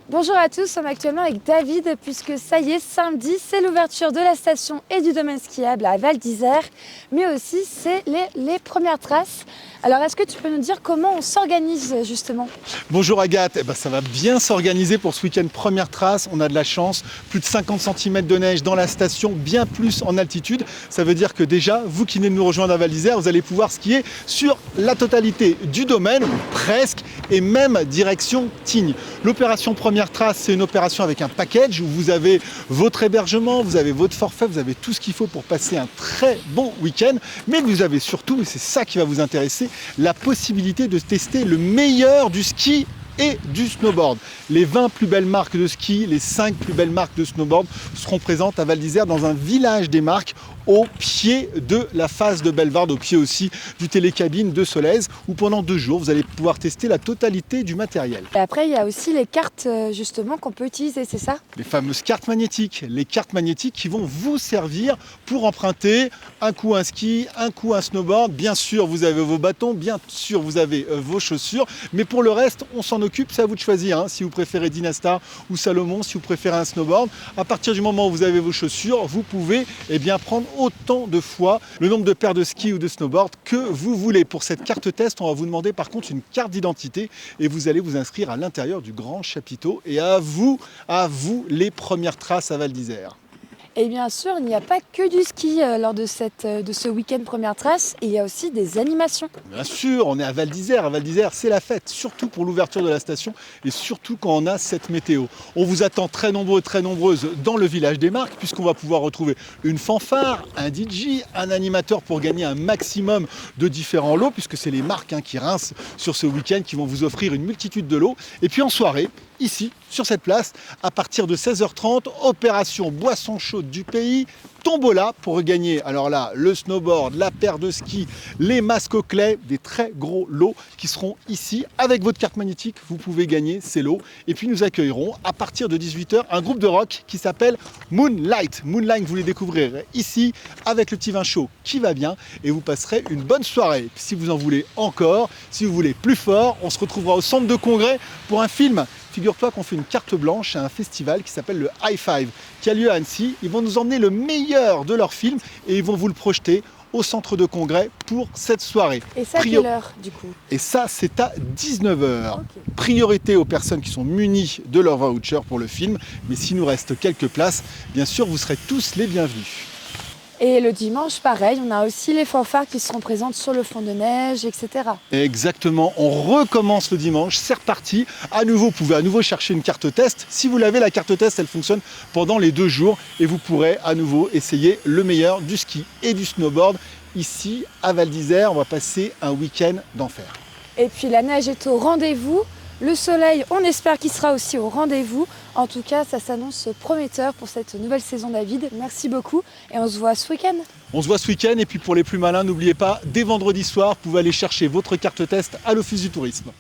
Bonjour à tous, nous sommes actuellement avec David puisque ça y est, samedi, c'est l'ouverture de la station et du domaine skiable à Val d'Isère, mais aussi c'est les premières traces. Alors est-ce que tu peux nous dire comment on s'organise justement? Bonjour Agathe, ça va bien s'organiser pour ce week-end première trace. On a de la chance, plus de 50 cm de neige dans la station, bien plus en altitude. Ça veut dire que déjà, vous qui venez de nous rejoindre à Val d'Isère, vous allez pouvoir skier sur la totalité du domaine, ou presque, et même direction Tignes. L'opération première trace, c'est une opération avec un package où vous avez votre hébergement, vous avez votre forfait, vous avez tout ce qu'il faut pour passer un très bon week-end. Mais vous avez surtout, et c'est ça qui va vous intéresser, la possibilité de tester le meilleur du ski et du snowboard. Les 20 plus belles marques de ski, les 5 plus belles marques de snowboard seront présentes à Val d'Isère dans un village des marques au pied de la face de Bellewaerde, au pied aussi du télécabine de Solèze, où pendant 2 jours, vous allez pouvoir tester la totalité du matériel. Et après, il y a aussi les cartes justement qu'on peut utiliser, c'est ça? Les fameuses cartes magnétiques, les cartes magnétiques qui vont vous servir pour emprunter un coup un ski, un coup un snowboard. Bien sûr, vous avez vos bâtons, bien sûr, vous avez vos chaussures, mais pour le reste, on s'en occupe, c'est à vous de choisir. Si vous préférez Dynastar ou Salomon, si vous préférez un snowboard, à partir du moment où vous avez vos chaussures, vous pouvez prendre autant de fois le nombre de paires de ski ou de snowboard que vous voulez. Pour cette carte test, on va vous demander par contre une carte d'identité et vous allez vous inscrire à l'intérieur du grand chapiteau. Et à vous les premières traces à Val d'Isère. Et bien sûr, il n'y a pas que du ski lors de ce week-end première trace, il y a aussi des animations. Bien sûr, on est à Val d'Isère. À Val d'Isère, c'est la fête, surtout pour l'ouverture de la station et surtout quand on a cette météo. On vous attend très nombreux, très nombreuses dans le village des marques puisqu'on va pouvoir retrouver une fanfare, un DJ, un animateur pour gagner un maximum de différents lots puisque c'est les marques qui rincent sur ce week-end qui vont vous offrir une multitude de lots. Et puis en soirée, ici, sur cette place, à partir de 16h30, opération boisson chaude du pays, tombola pour gagner, alors là, le snowboard, la paire de ski, les masques au clay, des très gros lots qui seront ici. Avec votre carte magnétique, vous pouvez gagner ces lots. Et puis nous accueillerons à partir de 18h un groupe de rock qui s'appelle Moonlight. Moonlight, vous les découvrirez ici avec le petit vin chaud qui va bien et vous passerez une bonne soirée. Si vous en voulez encore, si vous voulez plus fort, on se retrouvera au centre de congrès pour un film. Figure-toi qu'on fait une carte blanche à un festival qui s'appelle le High Five, qui a lieu à Annecy. Ils vont nous emmener le meilleur de leur film et ils vont vous le projeter au centre de congrès pour cette soirée. Et ça, à quelle heure du coup? Et ça, c'est à 19h. Okay. Priorité aux personnes qui sont munies de leur voucher pour le film. Mais s'il nous reste quelques places, bien sûr, vous serez tous les bienvenus. Et le dimanche, pareil, on a aussi les fanfares qui seront présentes sur le fond de neige, etc. Exactement, on recommence le dimanche, c'est reparti. À nouveau, vous pouvez à nouveau chercher une carte test. Si vous l'avez, la carte test, elle fonctionne pendant les 2 jours et vous pourrez à nouveau essayer le meilleur du ski et du snowboard. Ici, à Val d'Isère, on va passer un week-end d'enfer. Et puis la neige est au rendez-vous. Le soleil, on espère qu'il sera aussi au rendez-vous. En tout cas, ça s'annonce prometteur pour cette nouvelle saison, David. Merci beaucoup et on se voit ce week-end. On se voit ce week-end et puis pour les plus malins, n'oubliez pas, dès vendredi soir, vous pouvez aller chercher votre carte test à l'Office du tourisme.